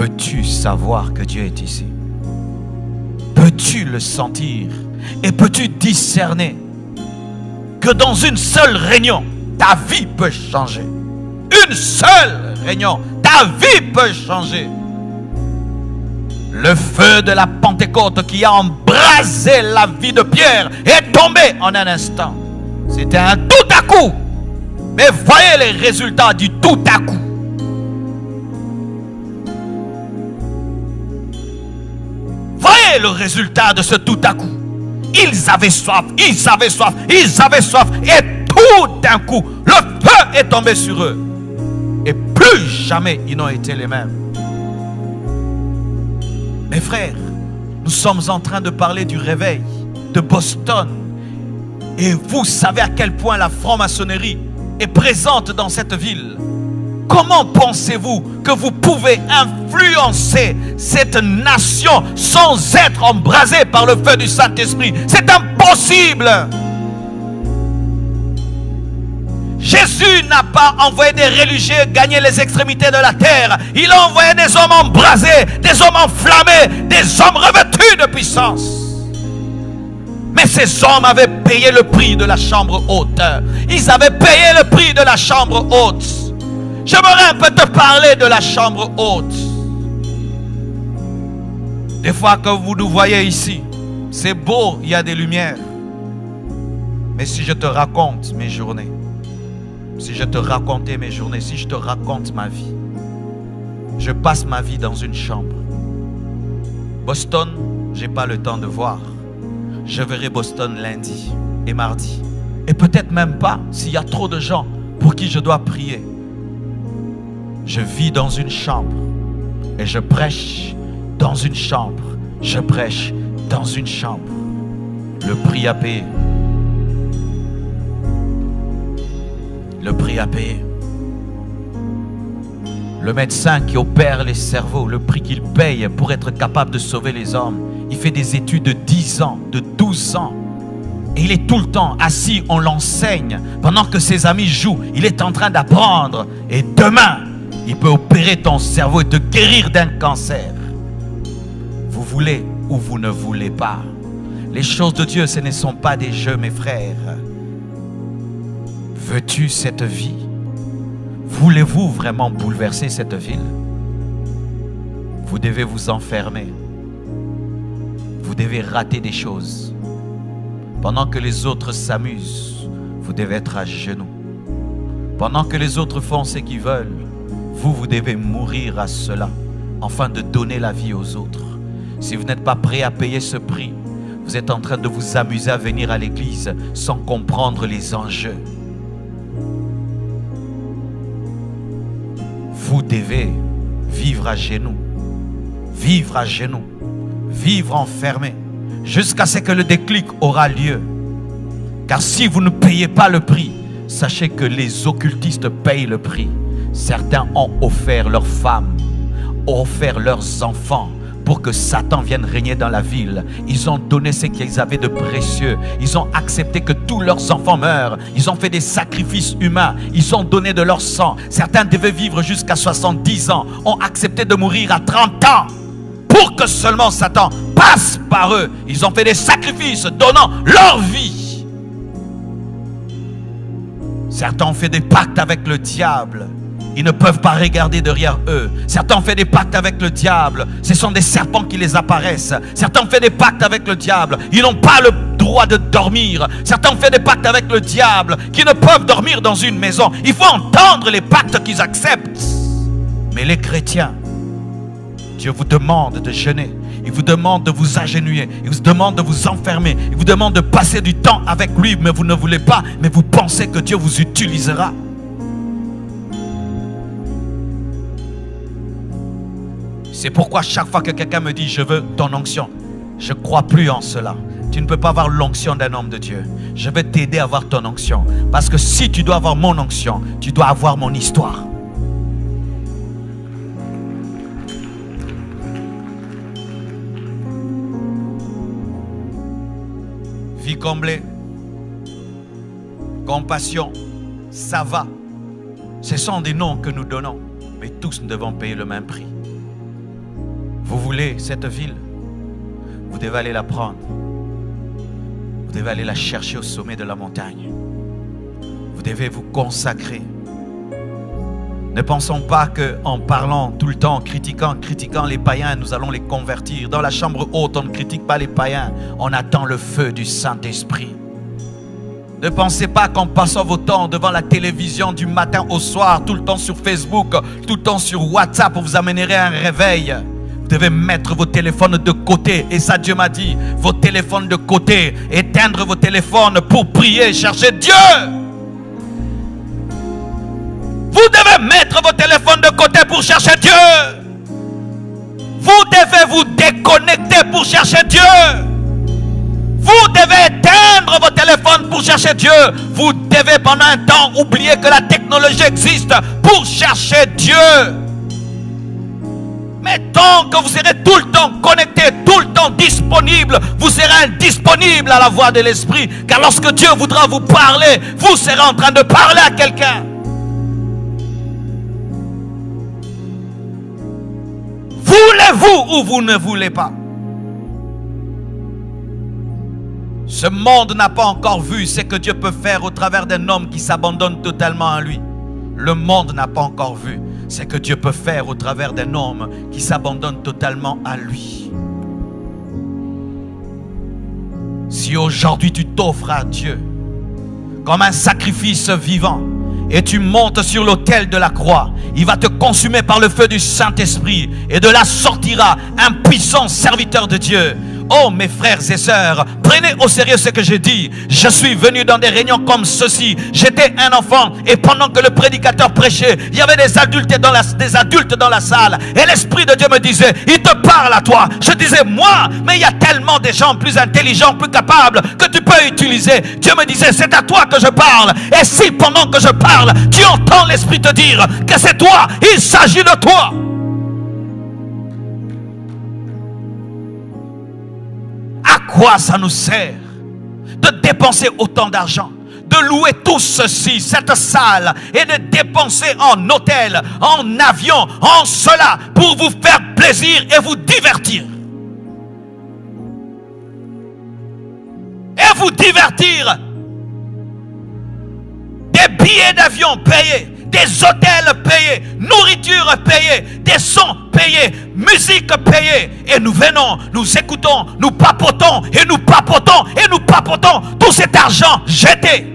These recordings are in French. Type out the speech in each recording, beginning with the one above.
peux-tu savoir que Dieu est ici? Peux-tu le sentir? Et peux-tu discerner que dans une seule réunion, ta vie peut changer? Une seule réunion, ta vie peut changer. Le feu de la Pentecôte qui a embrasé la vie de Pierre est tombé en un instant. C'était un tout à coup. Mais voyez les résultats du tout à coup. Voyez le résultat de ce tout à coup. Ils avaient soif, ils avaient soif, ils avaient soif. Et tout d'un coup, le feu est tombé sur eux. Et plus jamais ils n'ont été les mêmes. Mes frères, nous sommes en train de parler du réveil de Boston. Et vous savez à quel point la franc-maçonnerie est présente dans cette ville. Comment pensez-vous que vous pouvez influencer cette nation sans être embrasé par le feu du Saint-Esprit? C'est impossible. Jésus n'a pas envoyé des religieux gagner les extrémités de la terre. Il a envoyé des hommes embrasés, des hommes enflammés, des hommes revêtus de puissance. Mais ces hommes avaient payé le prix de la chambre haute. Ils avaient payé le prix de la chambre haute. J'aimerais un peu te parler de la chambre haute. Des fois que vous nous voyez ici, c'est beau, il y a des lumières. Mais si je te raconte mes journées, si je te racontais mes journées, si je te raconte ma vie, je passe ma vie dans une chambre. Boston, je n'ai pas le temps de voir. Je verrai Boston lundi et mardi. Et peut-être même pas s'il y a trop de gens pour qui je dois prier. Je vis dans une chambre et je prêche dans une chambre. Je prêche dans une chambre. Le prix à payer. Le prix à payer. Le médecin qui opère les cerveaux, le prix qu'il paye pour être capable de sauver les hommes. Il fait des études de 10 ans, de 12 ans. Et il est tout le temps assis, on l'enseigne. Pendant que ses amis jouent, il est en train d'apprendre. Et demain, il peut opérer ton cerveau et te guérir d'un cancer. Vous voulez ou vous ne voulez pas. Les choses de Dieu, ce ne sont pas des jeux, mes frères. Veux-tu cette vie? Voulez-vous vraiment bouleverser cette ville? Vous devez vous enfermer. Vous devez rater des choses. Pendant que les autres s'amusent, vous devez être à genoux. Pendant que les autres font ce qu'ils veulent, vous devez mourir à cela, afin de donner la vie aux autres. Si vous n'êtes pas prêt à payer ce prix, vous êtes en train de vous amuser à venir à l'église sans comprendre les enjeux. Vous devez vivre à genoux, vivre à genoux, vivre enfermé, jusqu'à ce que le déclic aura lieu. Car si vous ne payez pas le prix, sachez que les occultistes payent le prix. Certains ont offert leurs femmes, ont offert leurs enfants pour que Satan vienne régner dans la ville. Ils ont donné ce qu'ils avaient de précieux. Ils ont accepté que tous leurs enfants meurent. Ils ont fait des sacrifices humains. Ils ont donné de leur sang. Certains devaient vivre jusqu'à 70 ans. Ont accepté de mourir à 30 ans pour que seulement Satan passe par eux. Ils ont fait des sacrifices donnant leur vie. Certains ont fait des pactes avec le diable. Ils ne peuvent pas regarder derrière eux. Certains ont fait des pactes avec le diable. Ce sont des serpents qui les apparaissent. Certains ont fait des pactes avec le diable. Ils n'ont pas le droit de dormir. Certains ont fait des pactes avec le diable qui ne peuvent dormir dans une maison. Il faut entendre les pactes qu'ils acceptent. Mais les chrétiens, Dieu vous demande de jeûner. Il vous demande de vous agenouiller. Il vous demande de vous enfermer. Il vous demande de passer du temps avec lui. Mais vous ne voulez pas. Mais vous pensez que Dieu vous utilisera. C'est pourquoi chaque fois que quelqu'un me dit « Je veux ton onction », je ne crois plus en cela. Tu ne peux pas avoir l'onction d'un homme de Dieu. Je vais t'aider à avoir ton onction. Parce que si tu dois avoir mon onction, tu dois avoir mon histoire. Vie comblée, compassion, ça va. Ce sont des noms que nous donnons. Mais tous nous devons payer le même prix. Vous voulez cette ville? Vous devez aller la prendre. Vous devez aller la chercher au sommet de la montagne. Vous devez vous consacrer. Ne pensons pas qu'en parlant tout le temps, critiquant les païens, nous allons les convertir. Dans la chambre haute, on ne critique pas les païens. On attend le feu du Saint-Esprit. Ne pensez pas qu'en passant vos temps devant la télévision du matin au soir, tout le temps sur Facebook, tout le temps sur WhatsApp, vous amènerez un réveil. Vous devez mettre vos téléphones de côté. Et ça, Dieu m'a dit, vos téléphones de côté. Éteindre vos téléphones pour prier, chercher Dieu. Vous devez mettre vos téléphones de côté pour chercher Dieu. Vous devez vous déconnecter pour chercher Dieu. Vous devez éteindre vos téléphones pour chercher Dieu. Vous devez pendant un temps oublier que la technologie existe pour chercher Dieu. Mais tant que vous serez tout le temps connecté, tout le temps disponible, vous serez indisponible à la voix de l'Esprit. Car lorsque Dieu voudra vous parler, vous serez en train de parler à quelqu'un. Voulez-vous ou vous ne voulez pas? Ce monde n'a pas encore vu ce que Dieu peut faire au travers d'un homme qui s'abandonne totalement à lui. Le monde n'a pas encore vu ce que Dieu peut faire au travers d'un homme qui s'abandonne totalement à lui. Si aujourd'hui tu t'offres à Dieu comme un sacrifice vivant et tu montes sur l'autel de la croix, il va te consumer par le feu du Saint-Esprit et de là sortira un puissant serviteur de Dieu. Oh mes frères et sœurs, prenez au sérieux ce que je dis. Je suis venu dans des réunions comme ceci. J'étais un enfant et pendant que le prédicateur prêchait, il y avait des adultes dans la salle. Et l'Esprit de Dieu me disait, il te parle à toi. Je disais, moi, mais il y a tellement de gens plus intelligents, plus capables que tu peux utiliser. Dieu me disait, c'est à toi que je parle. Et si pendant que je parle, tu entends l'Esprit te dire que c'est toi, il s'agit de toi. À quoi ça nous sert de dépenser autant d'argent, de louer tout ceci, cette salle, et de dépenser en hôtel, en avion, en cela, pour vous faire plaisir et vous divertir? Et vous divertir. Des billets d'avion payés, des hôtels payés, nourriture payée, des sons payés, musique payée. Et nous venons, nous écoutons, nous papotons, et nous papotons, et nous papotons tout cet argent jeté.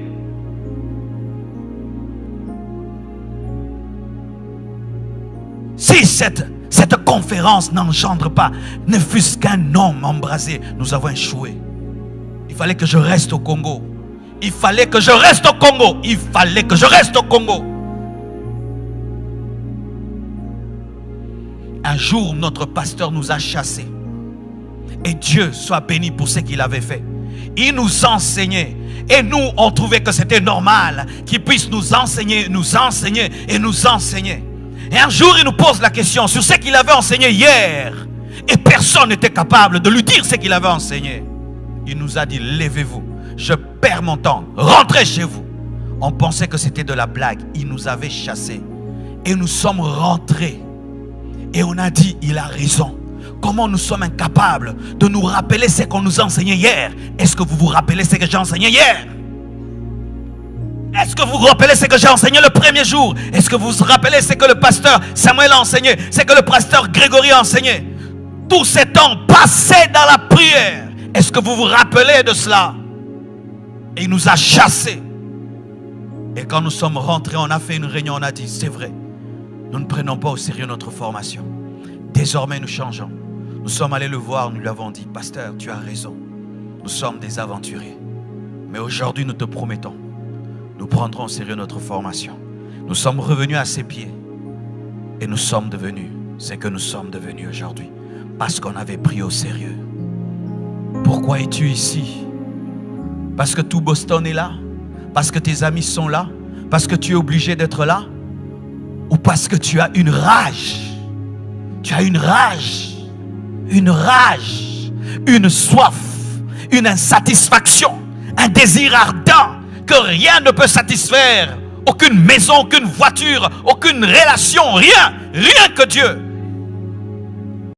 Si cette conférence n'engendre pas, ne fût-ce qu'un homme embrasé, nous avons échoué. Il fallait que je reste au Congo. Il fallait que je reste au Congo. Il fallait que je reste au Congo. Un jour, notre pasteur nous a chassés. Et Dieu soit béni pour ce qu'il avait fait. Il nous enseignait. Et nous, on trouvait que c'était normal qu'il puisse nous enseigner et nous enseigner. Et un jour, il nous pose la question sur ce qu'il avait enseigné hier. Et personne n'était capable de lui dire ce qu'il avait enseigné. Il nous a dit, levez-vous. Je perds mon temps. Rentrez chez vous. On pensait que c'était de la blague. Il nous avait chassés. Et nous sommes rentrés. Et on a dit, il a raison. Comment nous sommes incapables de nous rappeler ce qu'on nous a enseigné hier? Est-ce que vous vous rappelez ce que j'ai enseigné hier? Est-ce que vous vous rappelez ce que j'ai enseigné le premier jour? Est-ce que vous vous rappelez ce que le pasteur Samuel a enseigné? Ce que le pasteur Grégory a enseigné? Tout ce temps passé dans la prière. Est-ce que vous vous rappelez de cela? Et il nous a chassés. Et quand nous sommes rentrés, on a fait une réunion, on a dit, c'est vrai. Nous ne prenons pas au sérieux notre formation. Désormais, nous changeons. Nous sommes allés le voir, nous lui avons dit, pasteur, tu as raison. Nous sommes des aventuriers. Mais aujourd'hui, nous te promettons, nous prendrons au sérieux notre formation. Nous sommes revenus à ses pieds. Et nous sommes devenus ce que nous sommes devenus aujourd'hui. Parce qu'on avait pris au sérieux. Pourquoi es-tu ici? Parce que tout Boston est là? Parce que tes amis sont là? Parce que tu es obligé d'être là? Ou parce que tu as une rage? Tu as une rage, une soif, une insatisfaction, un désir ardent que rien ne peut satisfaire. Aucune maison, aucune voiture, aucune relation, rien que Dieu.